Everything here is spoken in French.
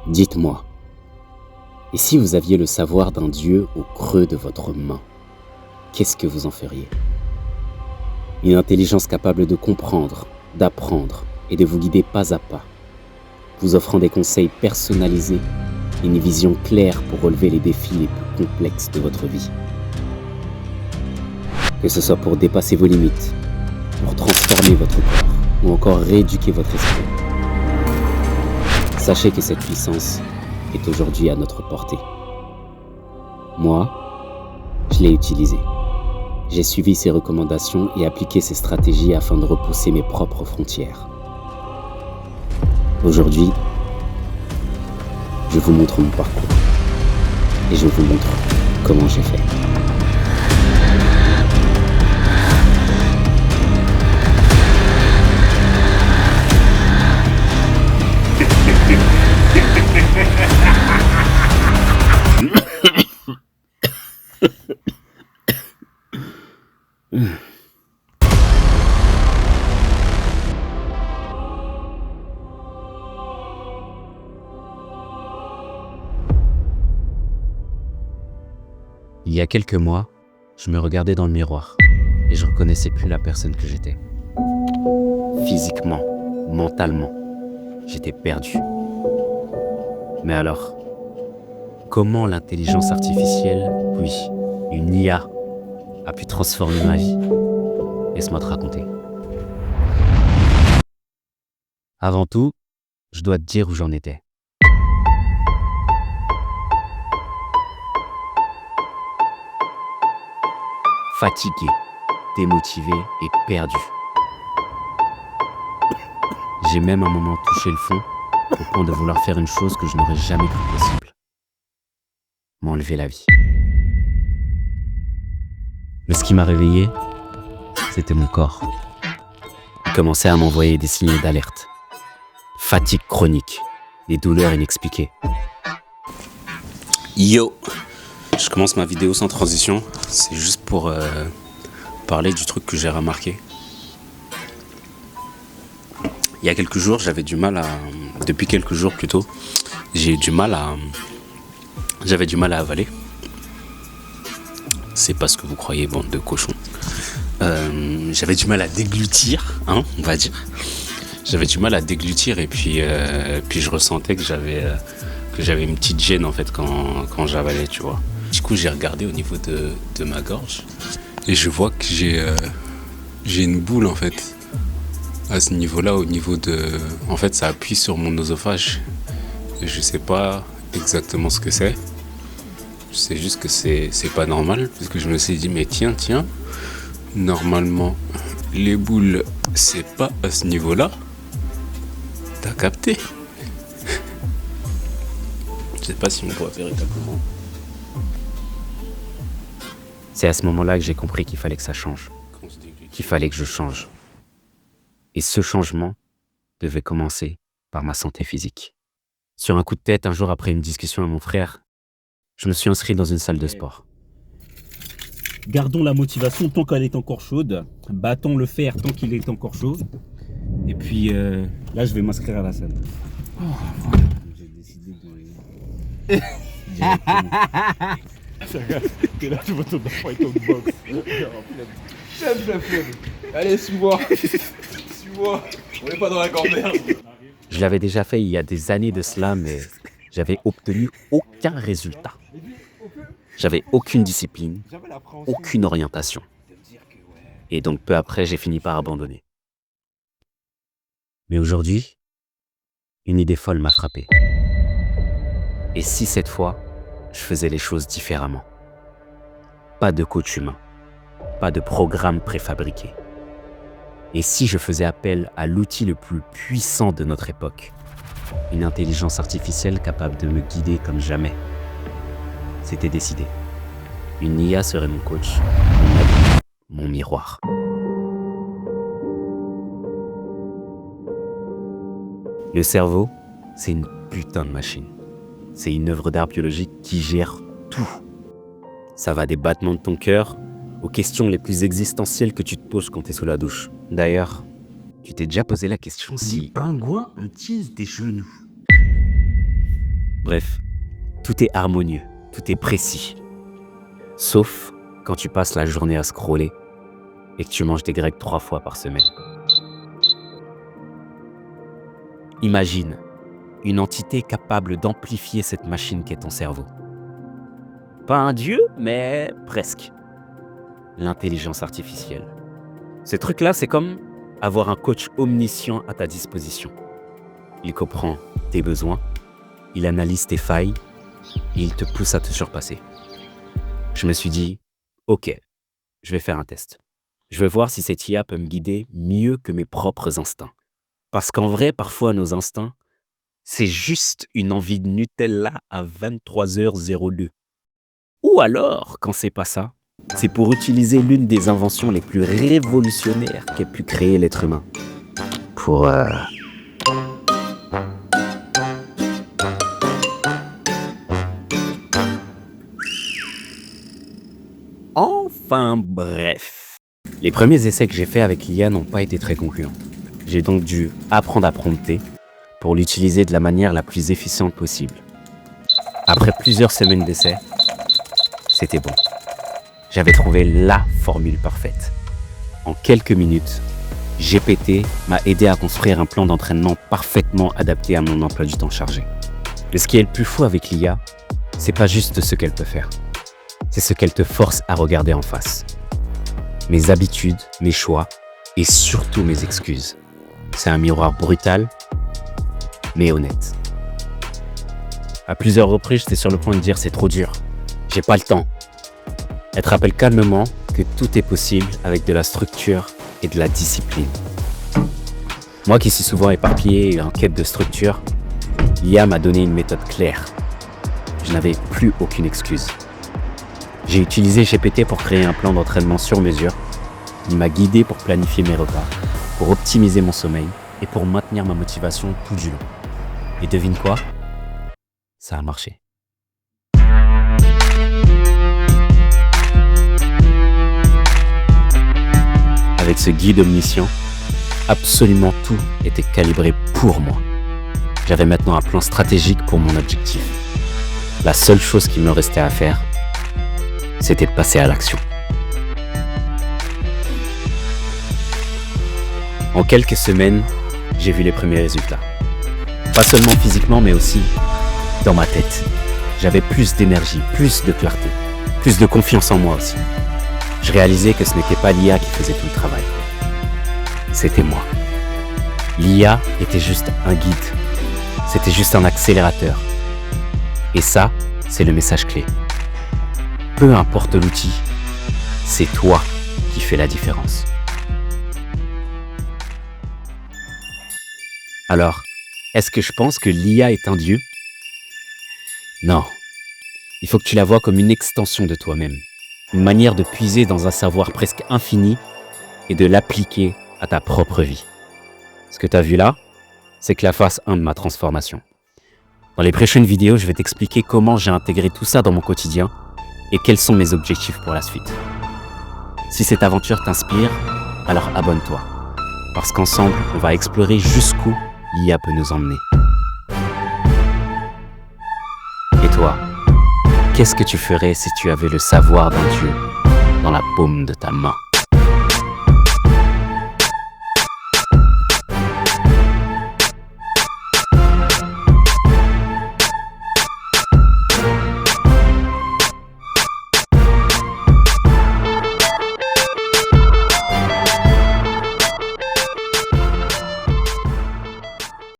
Dites-moi, et si vous aviez le savoir d'un Dieu au creux de votre main, qu'est-ce que vous en feriez? Une intelligence capable de comprendre, d'apprendre et de vous guider pas à pas, vous offrant des conseils personnalisés et une vision claire pour relever les défis les plus complexes de votre vie. Que ce soit pour dépasser vos limites, pour transformer votre corps ou encore rééduquer votre esprit. Sachez que cette puissance est aujourd'hui à notre portée. Moi, je l'ai utilisée. J'ai suivi ses recommandations et appliqué ses stratégies afin de repousser mes propres frontières. Aujourd'hui, je vous montre mon parcours et je vous montre comment j'ai fait. Il y a quelques mois, je me regardais dans le miroir et je reconnaissais plus la personne que j'étais. Physiquement, mentalement, j'étais perdu. Mais alors, comment l'intelligence artificielle, oui, une IA, a pu transformer ma vie? Laisse-moi te raconter. Avant tout, je dois te dire où j'en étais. Fatigué, démotivé et perdu. J'ai même un moment touché le fond, au point de vouloir faire une chose que je n'aurais jamais cru possible. M'enlever la vie. Mais ce qui m'a réveillé, c'était mon corps. Il commençait à m'envoyer des signaux d'alerte. Fatigue chronique, des douleurs inexpliquées. Yo! Je commence ma vidéo sans transition. C'est juste pour parler du truc que j'ai remarqué. Il y a quelques jours, depuis quelques jours plutôt, j'avais du mal à avaler. C'est pas ce que vous croyez, bande de cochons. J'avais du mal à déglutir, on va dire. J'avais du mal à déglutir et puis je ressentais que j'avais une petite gêne en fait quand j'avalais, tu vois. Du coup, j'ai regardé au niveau de ma gorge et je vois que j'ai une boule en fait. À ce niveau-là, au niveau de... En fait, ça appuie sur mon oesophage. Et je sais pas exactement ce que c'est. Je sais juste que c'est pas normal. Parce que je me suis dit, mais tiens, normalement, les boules, c'est pas à ce niveau-là. T'as capté? Je sais pas si on voit véritablement. C'est à ce moment-là que j'ai compris qu'il fallait que ça change. Qu'il fallait que je change. Et ce changement devait commencer par ma santé physique. Sur un coup de tête, un jour après une discussion avec mon frère, je me suis inscrit dans une salle de sport. Gardons la motivation tant qu'elle est encore chaude. Battons le fer tant qu'il est encore chaud. Et puis là, je vais m'inscrire à la salle. Oh, voilà. J'ai décidé de... Et là, tu vois ton enfant et ton box. Flemme. Allez, suis-moi. Suis-moi. On n'est pas dans la corner. Je l'avais déjà fait il y a des années de cela, mais j'avais obtenu aucun résultat. J'avais aucune discipline, aucune orientation. Et donc peu après, j'ai fini par abandonner. Mais aujourd'hui, une idée folle m'a frappé. Et si cette fois, je faisais les choses différemment? Pas de coach humain, pas de programme préfabriqué. Et si je faisais appel à l'outil le plus puissant de notre époque, une intelligence artificielle capable de me guider comme jamais? C'était décidé. Une IA serait mon coach, mon ami, mon miroir. Le cerveau, c'est une putain de machine. C'est une œuvre d'art biologique qui gère tout. Ça va des battements de ton cœur aux questions les plus existentielles que tu te poses quand t'es sous la douche. D'ailleurs, tu t'es déjà posé la question si... Les pingouins utilisent des genoux. Bref, tout est harmonieux, tout est précis. Sauf quand tu passes la journée à scroller et que tu manges des grecs 3 fois par semaine. Imagine une entité capable d'amplifier cette machine qu'est ton cerveau. Pas un dieu, mais presque. L'intelligence artificielle. Ce truc-là, c'est comme avoir un coach omniscient à ta disposition. Il comprend tes besoins, il analyse tes failles et il te pousse à te surpasser. Je me suis dit, ok, je vais faire un test. Je vais voir si cette IA peut me guider mieux que mes propres instincts. Parce qu'en vrai, parfois, nos instincts, c'est juste une envie de Nutella à 23h02. Ou alors, quand c'est pas ça, c'est pour utiliser l'une des inventions les plus révolutionnaires qu'ait pu créer l'être humain. Pour... Enfin bref. Les premiers essais que j'ai faits avec l'IA n'ont pas été très concluants. J'ai donc dû apprendre à prompter pour l'utiliser de la manière la plus efficiente possible. Après plusieurs semaines d'essais, c'était bon. J'avais trouvé la formule parfaite. En quelques minutes, GPT m'a aidé à construire un plan d'entraînement parfaitement adapté à mon emploi du temps chargé. Mais ce qui est le plus fou avec l'IA, c'est pas juste ce qu'elle peut faire. C'est ce qu'elle te force à regarder en face. Mes habitudes, mes choix et surtout mes excuses. C'est un miroir brutal, mais honnête. À plusieurs reprises, j'étais sur le point de dire c'est trop dur. J'ai pas le temps. Elle te rappelle calmement que tout est possible avec de la structure et de la discipline. Moi qui suis souvent éparpillé et en quête de structure, l'IA m'a donné une méthode claire. Je n'avais plus aucune excuse. J'ai utilisé GPT pour créer un plan d'entraînement sur mesure. Il m'a guidé pour planifier mes repas, pour optimiser mon sommeil et pour maintenir ma motivation tout du long. Et devine quoi ? Ça a marché. Avec ce guide omniscient, absolument tout était calibré pour moi. J'avais maintenant un plan stratégique pour mon objectif. La seule chose qu'il me restait à faire, c'était de passer à l'action. En quelques semaines, j'ai vu les premiers résultats. Pas seulement physiquement, mais aussi dans ma tête. J'avais plus d'énergie, plus de clarté, plus de confiance en moi aussi. Je réalisais que ce n'était pas l'IA qui faisait tout le travail. C'était moi. L'IA était juste un guide. C'était juste un accélérateur. Et ça, c'est le message clé. Peu importe l'outil, c'est toi qui fais la différence. Alors, est-ce que je pense que l'IA est un dieu ? Non. Il faut que tu la vois comme une extension de toi-même. Une manière de puiser dans un savoir presque infini et de l'appliquer à ta propre vie. Ce que tu as vu là, c'est que la phase 1 de ma transformation. Dans les prochaines vidéos, je vais t'expliquer comment j'ai intégré tout ça dans mon quotidien et quels sont mes objectifs pour la suite. Si cette aventure t'inspire, alors abonne-toi. Parce qu'ensemble, on va explorer jusqu'où l'IA peut nous emmener. Et toi, qu'est-ce que tu ferais si tu avais le savoir d'un dieu dans la paume de ta main ?